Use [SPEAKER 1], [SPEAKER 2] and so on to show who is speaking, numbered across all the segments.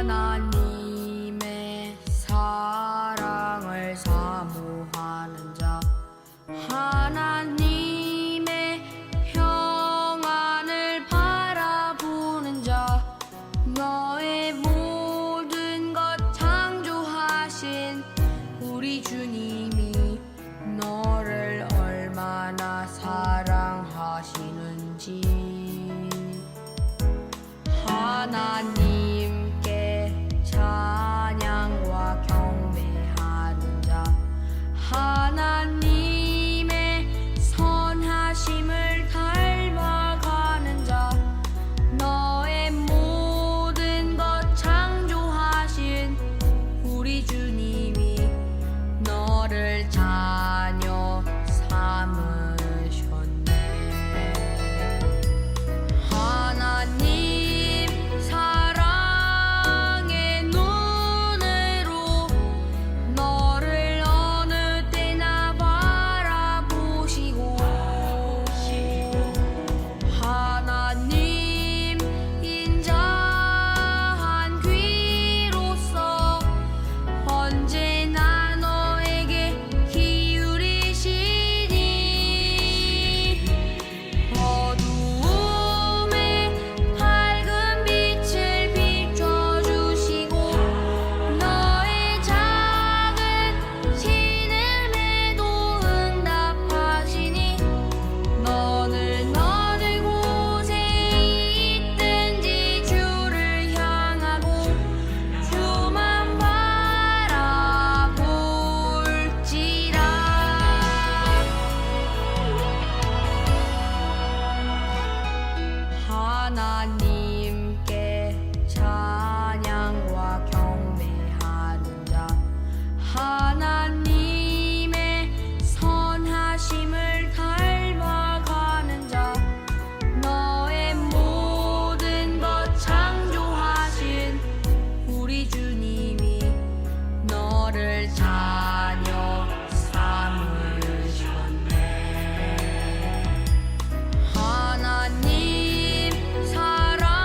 [SPEAKER 1] 하나님의 사랑을 사모하는 자, 하나님의 평안을 바라보는 자, 너의 모든 것 창조하신 우리 주님이 너를 얼마나 사랑하시는지. 하나님께 찬양과 경배하는 자, 하나님의 선하심을 닮아가는 자, 너의 모든 것 창조하신 우리 주님이 너를 자녀 삼으셨네. 하나님 사랑의 눈으로 너를 어느 때나 바라보시고, 하나님 인자한 귀로서 언제나 너에게 기울이시니, 어두움에 밝은 빛을 비춰주시고, 너의 작은 신음에도 응답하시니, 너는 어느 곳에 있든지 주를 향하고 주만 바라볼지라. 하나님께 찬양과 경배하는 자, 하나님의 선하심을 닮아가는 자, 너의 모든 것 창조하신 우리 주님이 너를 자녀 삼으셨네. 하나님 사랑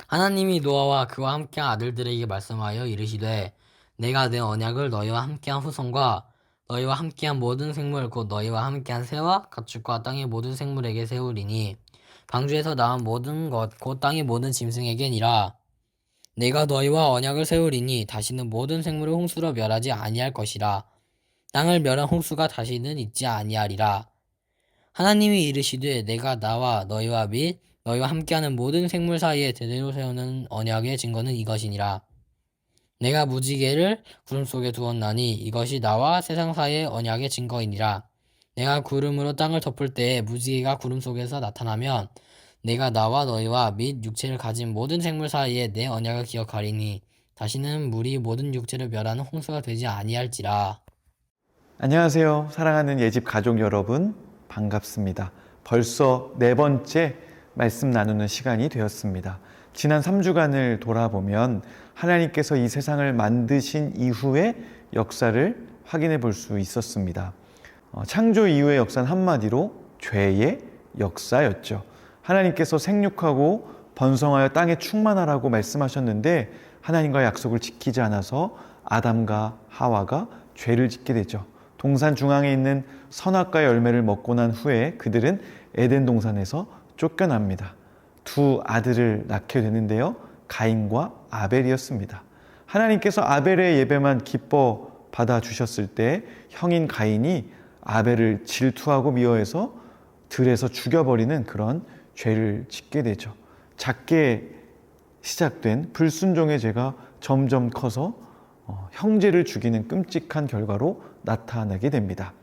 [SPEAKER 2] 하나님이 노아와 그와 함께한 아들들에게 말씀하여 이르시되 내가 내 언약을 너희와 함께한 후손과 너희와 함께한 모든 생물 곧 너희와 함께한 새와 가축과 땅의 모든 생물에게 세우리니 방주에서 나온 모든 것 곧 땅의 모든 짐승에게니라. 내가 너희와 언약을 세우리니 다시는 모든 생물을 홍수로 멸하지 아니할 것이라. 땅을 멸한 홍수가 다시는 있지 아니하리라. 하나님이 이르시되 내가 나와 너희와 및 너희와 함께하는 모든 생물 사이에 대대로 세우는 언약의 증거는 이것이니라. 내가 무지개를 구름 속에 두었나니 이것이 나와 세상 사이의 언약의 증거이니라. 내가 구름으로 땅을 덮을 때에 무지개가 구름 속에서 나타나면 내가 나와 너희와 및 육체를 가진 모든 생물 사이에 내 언약을 기억하리니 다시는 물이 모든 육체를 멸하는 홍수가 되지 아니할지라.
[SPEAKER 3] 안녕하세요. 사랑하는 예집 가족 여러분, 반갑습니다. 벌써 4번째 말씀 나누는 시간이 되었습니다. 지난 3주간을 돌아보면 하나님께서 이 세상을 만드신 이후의 역사를 확인해 볼 수 있었습니다. 창조 이후의 역사는 한마디로 죄의 역사였죠. 하나님께서 생육하고 번성하여 땅에 충만하라고 말씀하셨는데 하나님과의 약속을 지키지 않아서 아담과 하와가 죄를 짓게 되죠. 동산 중앙에 있는 선악과의 열매를 먹고 난 후에 그들은 에덴 동산에서 쫓겨납니다. 두 아들을 낳게 되는데요. 가인과 아벨이었습니다. 하나님께서 아벨의 예배만 기뻐 받아주셨을 때 형인 가인이 아벨을 질투하고 미워해서 들에서 죽여버리는 그런 죄를 짓게 되죠. 작게 시작된 불순종의 죄가 점점 커서 형제를 죽이는 끔찍한 결과로 나타나게 됩니다.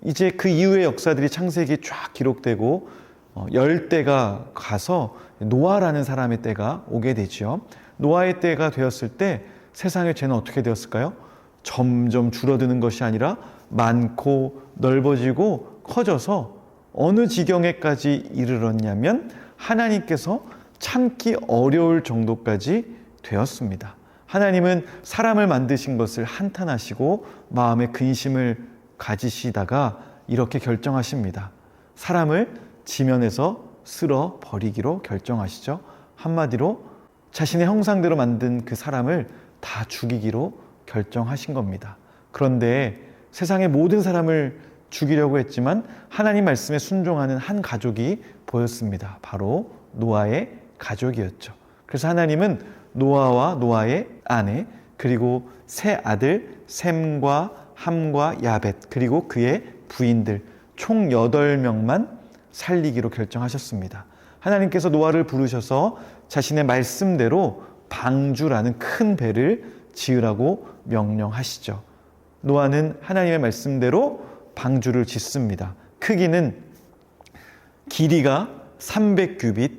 [SPEAKER 3] 이제 그 이후의 역사들이 창세기에 쫙 기록되고 열대가 가서 노아라는 사람의 때가 오게 되죠. 노아의 때가 되었을 때 세상의 죄는 어떻게 되었을까요? 점점 줄어드는 것이 아니라 많고 넓어지고 커져서 어느 지경에까지 이르렀냐면 하나님께서 참기 어려울 정도까지 되었습니다. 하나님은 사람을 만드신 것을 한탄하시고 마음에 근심을 가지시다가 이렇게 결정하십니다. 사람을 지면에서 쓸어 버리기로 결정하시죠. 한마디로 자신의 형상대로 만든 그 사람을 다 죽이기로 결정하신 겁니다. 그런데 세상의 모든 사람을 죽이려고 했지만 하나님 말씀에 순종하는 한 가족이 보였습니다. 바로 노아의 가족이었죠. 그래서 하나님은 노아와 노아의 아내 그리고 세 아들 셈과 함과 야벳 그리고 그의 부인들 총 8명만 살리기로 결정하셨습니다. 하나님께서 노아를 부르셔서 자신의 말씀대로 방주라는 큰 배를 지으라고 명령하시죠. 노아는 하나님의 말씀대로 방주를 짓습니다. 크기는 길이가 300규빗,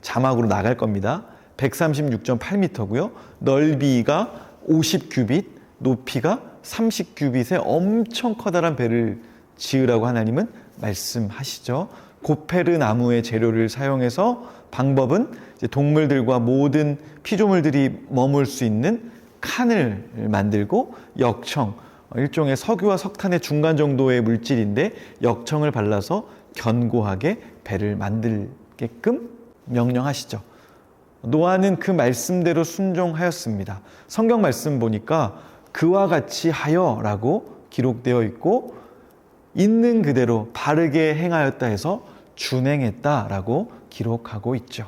[SPEAKER 3] 자막으로 나갈 겁니다. 136.8m고요. 넓이가 50규빗, 높이가 30규빗의 엄청 커다란 배를 지으라고 하나님은 말씀하시죠. 고페르 나무의 재료를 사용해서 방법은 이제 동물들과 모든 피조물들이 머물 수 있는 칸을 만들고 역청, 일종의 석유와 석탄의 중간 정도의 물질인데 역청을 발라서 견고하게 배를 만들게끔 명령하시죠. 노아는 그 말씀대로 순종하였습니다. 성경 말씀 보니까 그와 같이 하여라고 기록되어 있고 있는 그대로 바르게 행하였다 해서 준행했다라고 기록하고 있죠.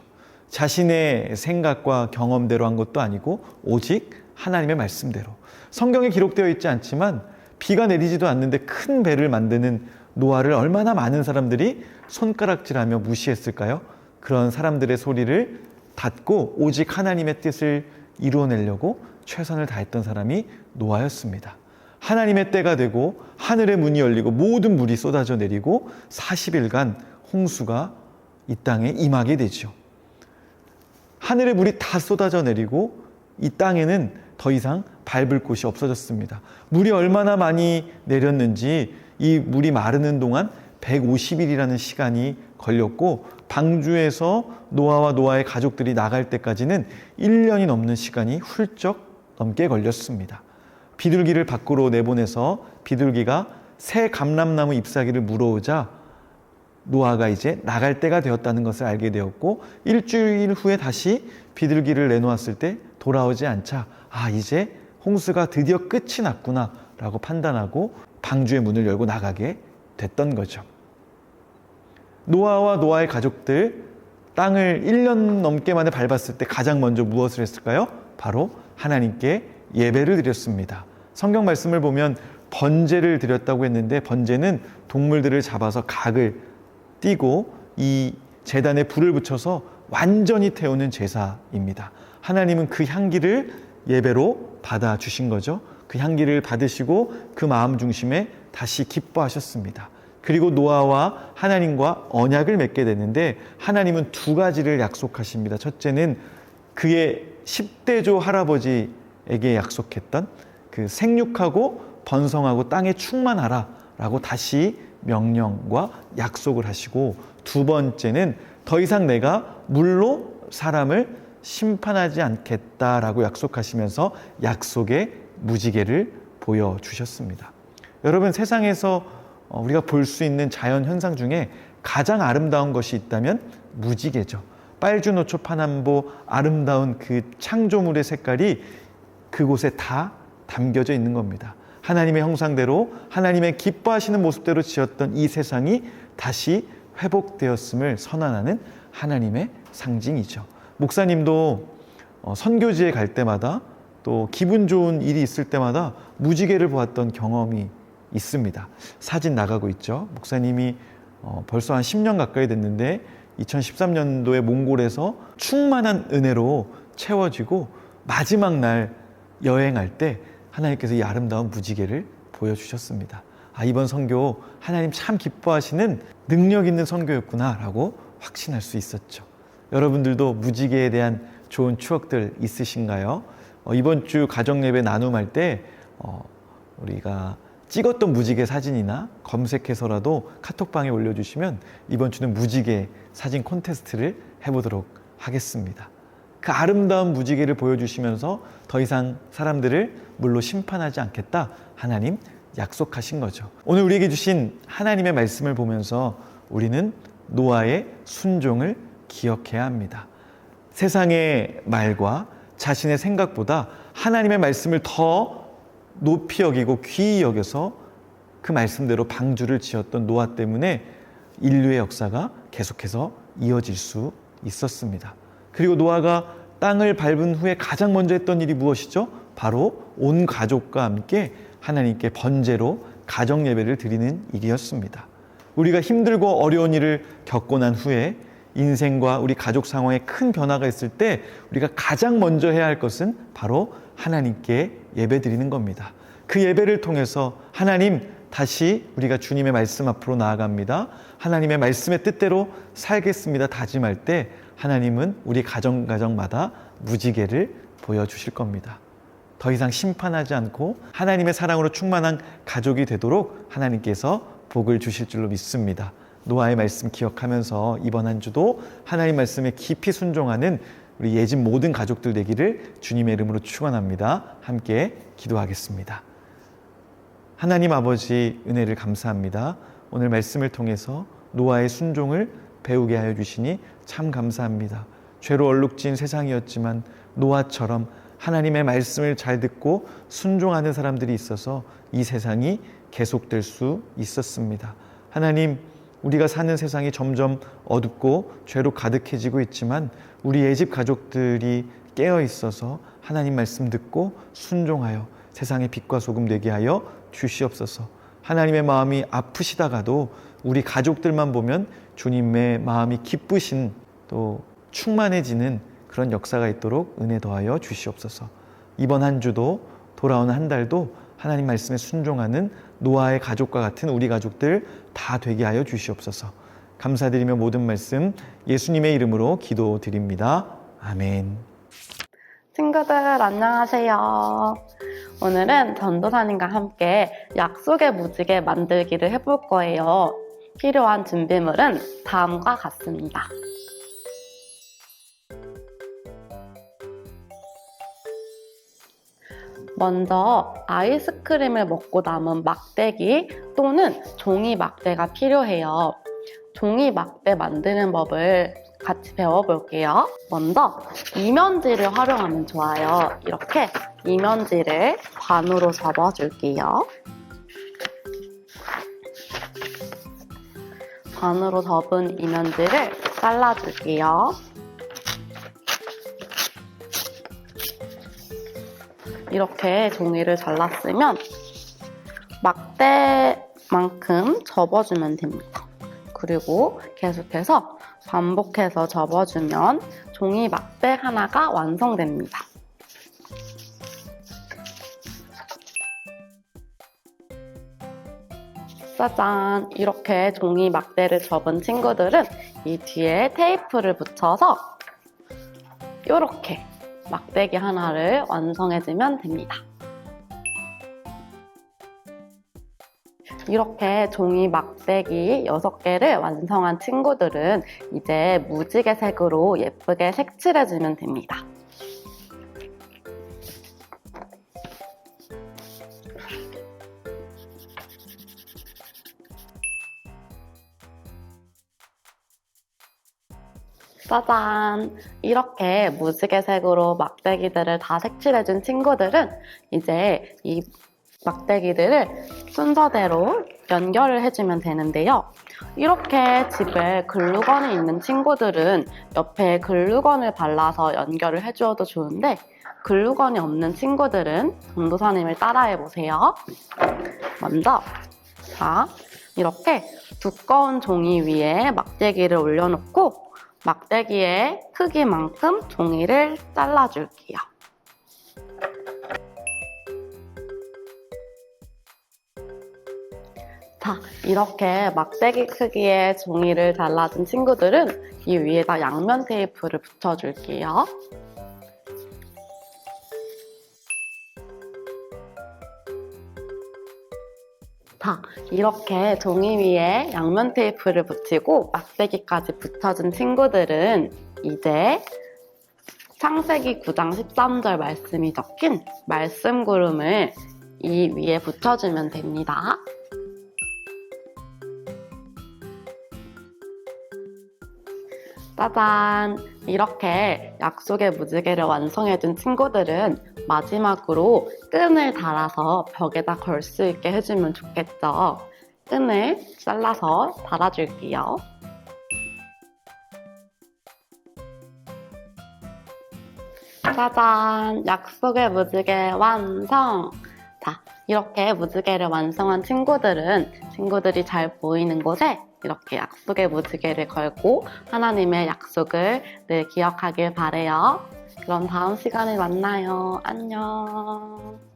[SPEAKER 3] 자신의 생각과 경험대로 한 것도 아니고 오직 하나님의 말씀대로. 성경에 기록되어 있지 않지만 비가 내리지도 않는데 큰 배를 만드는 노아를 얼마나 많은 사람들이 손가락질하며 무시했을까요? 그런 사람들의 소리를 닫고 오직 하나님의 뜻을 이루어내려고 최선을 다했던 사람이 노아였습니다. 하나님의 때가 되고 하늘의 문이 열리고 모든 물이 쏟아져 내리고 40일간 홍수가 이 땅에 임하게 되죠. 하늘의 물이 다 쏟아져 내리고 이 땅에는 더 이상 밟을 곳이 없어졌습니다. 물이 얼마나 많이 내렸는지 이 물이 마르는 동안 150일이라는 시간이 걸렸고 방주에서 노아와 노아의 가족들이 나갈 때까지는 1년이 넘는 시간이 훌쩍 넘게 걸렸습니다. 비둘기를 밖으로 내보내서 비둘기가 새 감람나무 잎사귀를 물어오자 노아가 이제 나갈 때가 되었다는 것을 알게 되었고, 일주일 후에 다시 비둘기를 내놓았을 때 돌아오지 않자, 이제 홍수가 드디어 끝이 났구나 라고 판단하고 방주의 문을 열고 나가게 됐던 거죠. 노아와 노아의 가족들, 땅을 1년 넘게 만에 밟았을 때 가장 먼저 무엇을 했을까요? 바로 하나님께 예배를 드렸습니다. 성경 말씀을 보면 번제를 드렸다고 했는데, 번제는 동물들을 잡아서 각을 띄고 이 제단에 불을 붙여서 완전히 태우는 제사입니다. 하나님은 그 향기를 예배로 받아주신 거죠. 그 향기를 받으시고 그 마음 중심에 다시 기뻐하셨습니다. 그리고 노아와 하나님과 언약을 맺게 되는데, 하나님은 두 가지를 약속하십니다. 첫째는 그의 10대조 할아버지에게 약속했던 그 생육하고 번성하고 땅에 충만하라 라고 다시 명령과 약속을 하시고, 두 번째는 더 이상 내가 물로 사람을 심판하지 않겠다라고 약속하시면서 약속의 무지개를 보여주셨습니다. 여러분, 세상에서 우리가 볼 수 있는 자연 현상 중에 가장 아름다운 것이 있다면 무지개죠. 빨주노초 파남보 아름다운 그 창조물의 색깔이 그곳에 다 담겨져 있는 겁니다. 하나님의 형상대로 하나님의 기뻐하시는 모습대로 지었던 이 세상이 다시 회복되었음을 선언하는 하나님의 상징이죠. 목사님도 선교지에 갈 때마다 또 기분 좋은 일이 있을 때마다 무지개를 보았던 경험이 있습니다. 사진 나가고 있죠. 목사님이 벌써 한 10년 가까이 됐는데 2013년도에 몽골에서 충만한 은혜로 채워지고 마지막 날 여행할 때 하나님께서 이 아름다운 무지개를 보여주셨습니다. 이번 선교 하나님 참 기뻐하시는 능력 있는 선교였구나 라고 확신할 수 있었죠. 여러분들도 무지개에 대한 좋은 추억들 있으신가요? 이번 주 가정예배 나눔할 때 우리가 찍었던 무지개 사진이나 검색해서라도 카톡방에 올려주시면 이번 주는 무지개 사진 콘테스트를 해보도록 하겠습니다. 그 아름다운 무지개를 보여주시면서 더 이상 사람들을 물로 심판하지 않겠다 하나님 약속하신 거죠. 오늘 우리에게 주신 하나님의 말씀을 보면서 우리는 노아의 순종을 기억해야 합니다. 세상의 말과 자신의 생각보다 하나님의 말씀을 더 높이 여기고 귀히 여겨서 그 말씀대로 방주를 지었던 노아 때문에 인류의 역사가 계속해서 이어질 수 있었습니다. 그리고 노아가 땅을 밟은 후에 가장 먼저 했던 일이 무엇이죠? 바로 온 가족과 함께 하나님께 번제로 가정 예배를 드리는 일이었습니다. 우리가 힘들고 어려운 일을 겪고 난 후에 인생과 우리 가족 상황에 큰 변화가 있을 때 우리가 가장 먼저 해야 할 것은 바로 하나님께 예배 드리는 겁니다. 그 예배를 통해서 하나님, 다시 우리가 주님의 말씀 앞으로 나아갑니다. 하나님의 말씀의 뜻대로 살겠습니다. 다짐할 때 하나님은 우리 가정마다 무지개를 보여주실 겁니다. 더 이상 심판하지 않고 하나님의 사랑으로 충만한 가족이 되도록 하나님께서 복을 주실 줄로 믿습니다. 노아의 말씀 기억하면서 이번 한 주도 하나님 말씀에 깊이 순종하는 우리 예집 모든 가족들 되기를 주님의 이름으로 축원합니다. 함께 기도하겠습니다. 하나님 아버지, 은혜를 감사합니다. 오늘 말씀을 통해서 노아의 순종을 배우게 하여 주시니 참 감사합니다. 죄로 얼룩진 세상이었지만 노아처럼 하나님의 말씀을 잘 듣고 순종하는 사람들이 있어서 이 세상이 계속될 수 있었습니다. 하나님, 우리가 사는 세상이 점점 어둡고 죄로 가득해지고 있지만 우리 애집 가족들이 깨어 있어서 하나님 말씀 듣고 순종하여 세상의 빛과 소금 되게 하여 주시옵소서. 하나님의 마음이 아프시다가도 우리 가족들만 보면 주님의 마음이 기쁘신, 또 충만해지는 그런 역사가 있도록 은혜 더하여 주시옵소서. 이번 한 주도 돌아오는 한 달도 하나님 말씀에 순종하는 노아의 가족과 같은 우리 가족들 다 되게 하여 주시옵소서. 감사드리며 모든 말씀 예수님의 이름으로 기도드립니다. 아멘.
[SPEAKER 4] 친구들 안녕하세요. 오늘은 전도사님과 함께 약속의 무지개 만들기를 해볼 거예요. 필요한 준비물은 다음과 같습니다. 먼저 아이스크림을 먹고 남은 막대기 또는 종이 막대가 필요해요. 종이 막대 만드는 법을 같이 배워볼게요. 먼저 이면지를 활용하면 좋아요. 이렇게 이면지를 반으로 접어줄게요. 반으로 접은 이면지를 잘라줄게요. 이렇게 종이를 잘랐으면 막대만큼 접어주면 됩니다. 그리고 계속해서 반복해서 접어주면 종이 막대 하나가 완성됩니다. 짜잔! 이렇게 종이 막대를 접은 친구들은 이 뒤에 테이프를 붙여서 이렇게 막대기 하나를 완성해주면 됩니다. 이렇게 종이 막대기 6개를 완성한 친구들은 이제 무지개 색으로 예쁘게 색칠해주면 됩니다. 짜잔! 이렇게 무지개색으로 막대기들을 다 색칠해준 친구들은 이제 이 막대기들을 순서대로 연결을 해주면 되는데요. 이렇게 집에 글루건이 있는 친구들은 옆에 글루건을 발라서 연결을 해주어도 좋은데 글루건이 없는 친구들은 전도사님을 따라해보세요. 먼저 이렇게 두꺼운 종이 위에 막대기를 올려놓고 막대기의 크기만큼 종이를 잘라줄게요. 자, 이렇게 막대기 크기의 종이를 잘라준 친구들은 이 위에다 양면 테이프를 붙여줄게요. 자, 이렇게 종이 위에 양면 테이프를 붙이고 막대기까지 붙여준 친구들은 이제 창세기 9장 13절 말씀이 적힌 말씀 구름을 이 위에 붙여주면 됩니다. 짜잔! 이렇게 약속의 무지개를 완성해준 친구들은 마지막으로 끈을 달아서 벽에다 걸 수 있게 해주면 좋겠죠? 끈을 잘라서 달아줄게요. 짜잔! 약속의 무지개 완성! 자, 이렇게 무지개를 완성한 친구들이 잘 보이는 곳에 이렇게 약속의 무지개를 걸고 하나님의 약속을 늘 기억하길 바래요. 그럼 다음 시간에 만나요. 안녕.